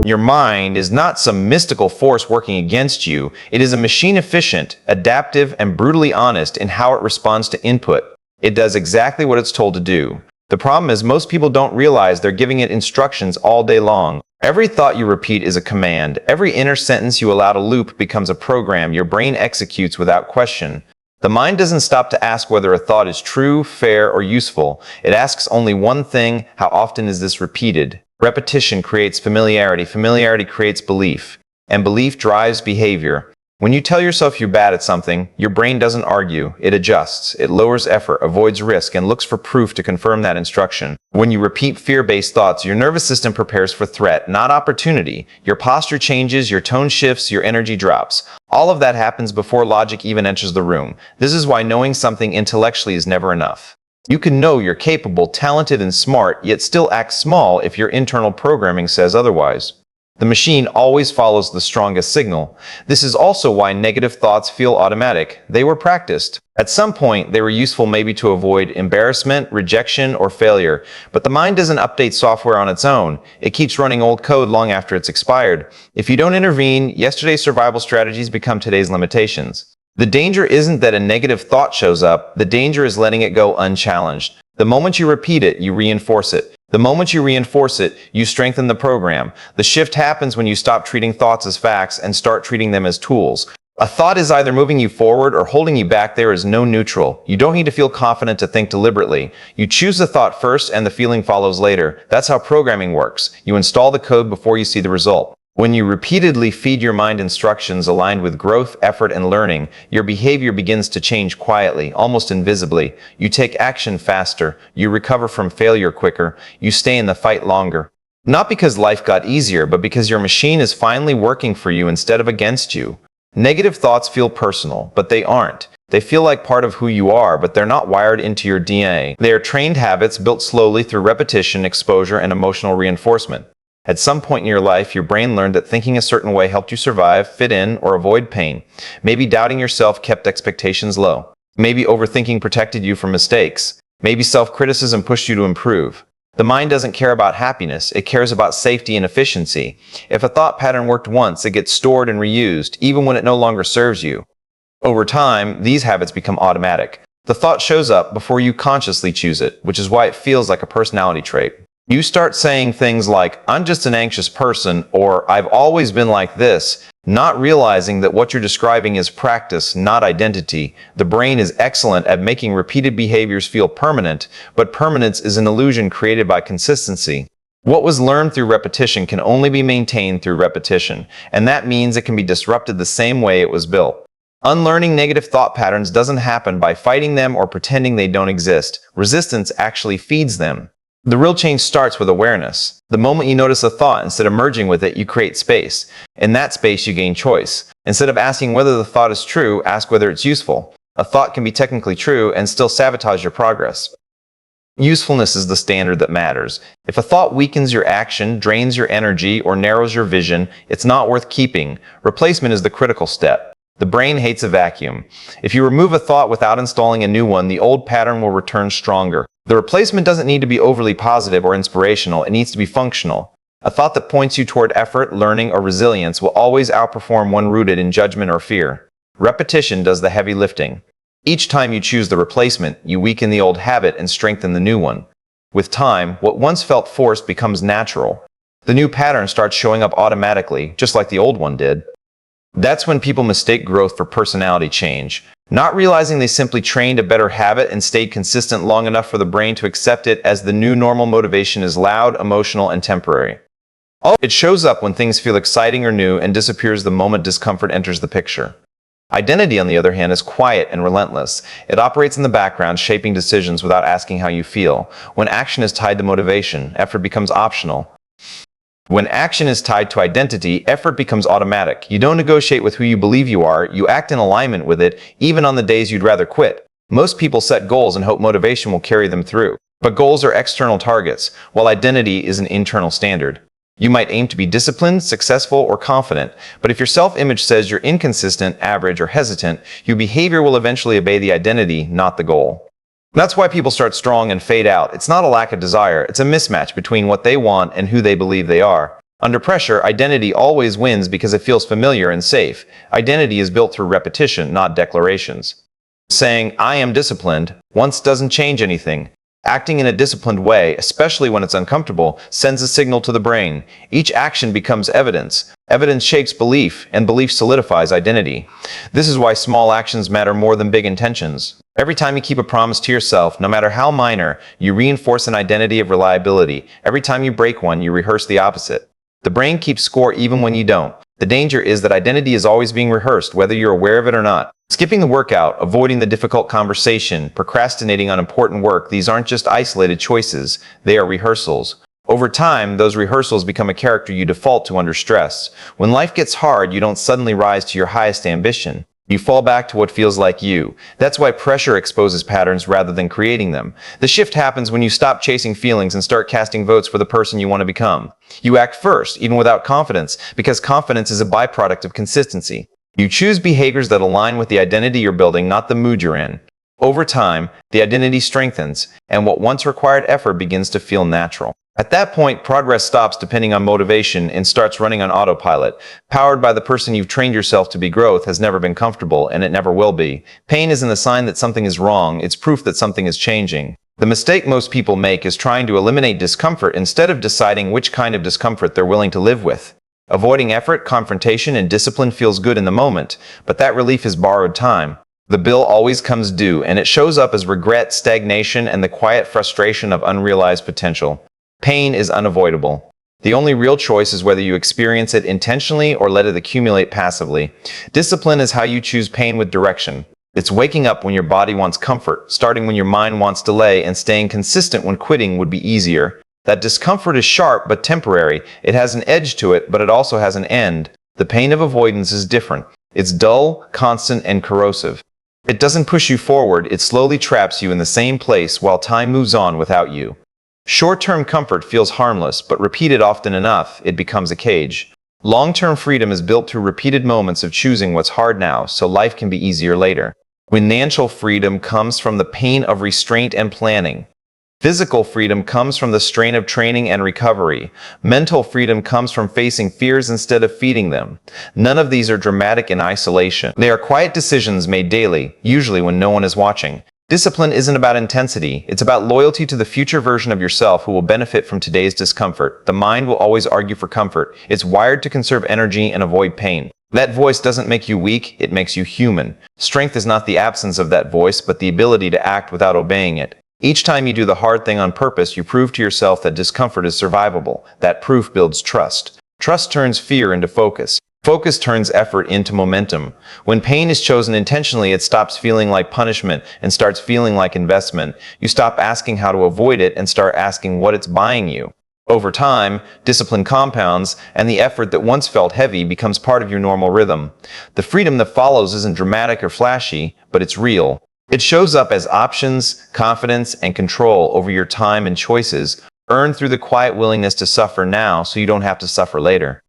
Your mind is not some mystical force working against you. It is a machine efficient, adaptive, and brutally honest in how it responds to input. It does exactly what it's told to do. The problem is most people don't realize they're giving it instructions all day long. Every thought you repeat is a command. Every inner sentence you allow to loop becomes a program your brain executes without question. The mind doesn't stop to ask whether a thought is true, fair, or useful. It asks only one thing: how often is this repeated? Repetition creates familiarity. Familiarity creates belief. And belief drives behavior. When you tell yourself you're bad at something, your brain doesn't argue. It adjusts. It lowers effort, avoids risk, and looks for proof to confirm that instruction. When you repeat fear-based thoughts, your nervous system prepares for threat, not opportunity. Your posture changes, your tone shifts, your energy drops. All of that happens before logic even enters the room. This is why knowing something intellectually is never enough. You can know you're capable, talented, and smart, yet still act small if your internal programming says otherwise. The machine always follows the strongest signal. This is also why negative thoughts feel automatic. They were practiced. At some point, they were useful maybe to avoid embarrassment, rejection, or failure. But the mind doesn't update software on its own. It keeps running old code long after it's expired. If you don't intervene, yesterday's survival strategies become today's limitations. The danger isn't that a negative thought shows up. The danger is letting it go unchallenged. The moment you repeat it, you reinforce it. The moment you reinforce it, you strengthen the program. The shift happens when you stop treating thoughts as facts and start treating them as tools. A thought is either moving you forward or holding you back. There is no neutral. You don't need to feel confident to think deliberately. You choose the thought first and the feeling follows later. That's how programming works. You install the code before you see the result. When you repeatedly feed your mind instructions aligned with growth, effort, and learning, your behavior begins to change quietly, almost invisibly. You take action faster. You recover from failure quicker. You stay in the fight longer. Not because life got easier, but because your machine is finally working for you instead of against you. Negative thoughts feel personal, but they aren't. They feel like part of who you are, but they're not wired into your DNA. They are trained habits built slowly through repetition, exposure, and emotional reinforcement. At some point in your life, your brain learned that thinking a certain way helped you survive, fit in, or avoid pain. Maybe doubting yourself kept expectations low. Maybe overthinking protected you from mistakes. Maybe self-criticism pushed you to improve. The mind doesn't care about happiness, it cares about safety and efficiency. If a thought pattern worked once, it gets stored and reused, even when it no longer serves you. Over time, these habits become automatic. The thought shows up before you consciously choose it, which is why it feels like a personality trait. You start saying things like, "I'm just an anxious person," or "I've always been like this," not realizing that what you're describing is practice, not identity. The brain is excellent at making repeated behaviors feel permanent, but permanence is an illusion created by consistency. What was learned through repetition can only be maintained through repetition, and that means it can be disrupted the same way it was built. Unlearning negative thought patterns doesn't happen by fighting them or pretending they don't exist. Resistance actually feeds them. The real change starts with awareness. The moment you notice a thought, instead of merging with it, you create space. In that space, you gain choice. Instead of asking whether the thought is true, ask whether it's useful. A thought can be technically true and still sabotage your progress. Usefulness is the standard that matters. If a thought weakens your action, drains your energy, or narrows your vision, it's not worth keeping. Replacement is the critical step. The brain hates a vacuum. If you remove a thought without installing a new one, the old pattern will return stronger. The replacement doesn't need to be overly positive or inspirational, it needs to be functional. A thought that points you toward effort, learning, or resilience will always outperform one rooted in judgment or fear. Repetition does the heavy lifting. Each time you choose the replacement, you weaken the old habit and strengthen the new one. With time, what once felt forced becomes natural. The new pattern starts showing up automatically, just like the old one did. That's when people mistake growth for personality change, not realizing they simply trained a better habit and stayed consistent long enough for the brain to accept it as the new normal. Motivation is loud, emotional, and temporary. It shows up when things feel exciting or new and disappears the moment discomfort enters the picture. Identity, on the other hand, is quiet and relentless. It operates in the background, shaping decisions without asking how you feel. When action is tied to motivation, effort becomes optional. When action is tied to identity, effort becomes automatic. You don't negotiate with who you believe you are, you act in alignment with it, even on the days you'd rather quit. Most people set goals and hope motivation will carry them through. But goals are external targets, while identity is an internal standard. You might aim to be disciplined, successful, or confident, but if your self-image says you're inconsistent, average, or hesitant, your behavior will eventually obey the identity, not the goal. That's why people start strong and fade out. It's not a lack of desire, it's a mismatch between what they want and who they believe they are. Under pressure, identity always wins because it feels familiar and safe. Identity is built through repetition, not declarations. Saying, "I am disciplined," once doesn't change anything. Acting in a disciplined way, especially when it's uncomfortable, sends a signal to the brain. Each action becomes evidence. Evidence shapes belief, and belief solidifies identity. This is why small actions matter more than big intentions. Every time you keep a promise to yourself, no matter how minor, you reinforce an identity of reliability. Every time you break one, you rehearse the opposite. The brain keeps score even when you don't. The danger is that identity is always being rehearsed, whether you're aware of it or not. Skipping the workout, avoiding the difficult conversation, procrastinating on important work, these aren't just isolated choices, they are rehearsals. Over time, those rehearsals become a character you default to under stress. When life gets hard, you don't suddenly rise to your highest ambition. You fall back to what feels like you. That's why pressure exposes patterns rather than creating them. The shift happens when you stop chasing feelings and start casting votes for the person you want to become. You act first, even without confidence, because confidence is a byproduct of consistency. You choose behaviors that align with the identity you're building, not the mood you're in. Over time, the identity strengthens, and what once required effort begins to feel natural. At that point, progress stops depending on motivation and starts running on autopilot. Powered by the person you've trained yourself to be, growth has never been comfortable, and it never will be. Pain isn't a sign that something is wrong, it's proof that something is changing. The mistake most people make is trying to eliminate discomfort instead of deciding which kind of discomfort they're willing to live with. Avoiding effort, confrontation, and discipline feels good in the moment, but that relief is borrowed time. The bill always comes due, and it shows up as regret, stagnation, and the quiet frustration of unrealized potential. Pain is unavoidable. The only real choice is whether you experience it intentionally or let it accumulate passively. Discipline is how you choose pain with direction. It's waking up when your body wants comfort, starting when your mind wants delay, and staying consistent when quitting would be easier. That discomfort is sharp but temporary. It has an edge to it, but it also has an end. The pain of avoidance is different. It's dull, constant, and corrosive. It doesn't push you forward, it slowly traps you in the same place while time moves on without you. Short-term comfort feels harmless, but repeated often enough, it becomes a cage. Long-term freedom is built through repeated moments of choosing what's hard now, so life can be easier later. Financial freedom comes from the pain of restraint and planning. Physical freedom comes from the strain of training and recovery. Mental freedom comes from facing fears instead of feeding them. None of these are dramatic in isolation. They are quiet decisions made daily, usually when no one is watching. Discipline isn't about intensity, it's about loyalty to the future version of yourself who will benefit from today's discomfort. The mind will always argue for comfort. It's wired to conserve energy and avoid pain. That voice doesn't make you weak, it makes you human. Strength is not the absence of that voice, but the ability to act without obeying it. Each time you do the hard thing on purpose, you prove to yourself that discomfort is survivable. That proof builds trust. Trust turns fear into focus. Focus turns effort into momentum. When pain is chosen intentionally, it stops feeling like punishment and starts feeling like investment. You stop asking how to avoid it and start asking what it's buying you. Over time, discipline compounds, and the effort that once felt heavy becomes part of your normal rhythm. The freedom that follows isn't dramatic or flashy, but it's real. It shows up as options, confidence, and control over your time and choices, earned through the quiet willingness to suffer now so you don't have to suffer later.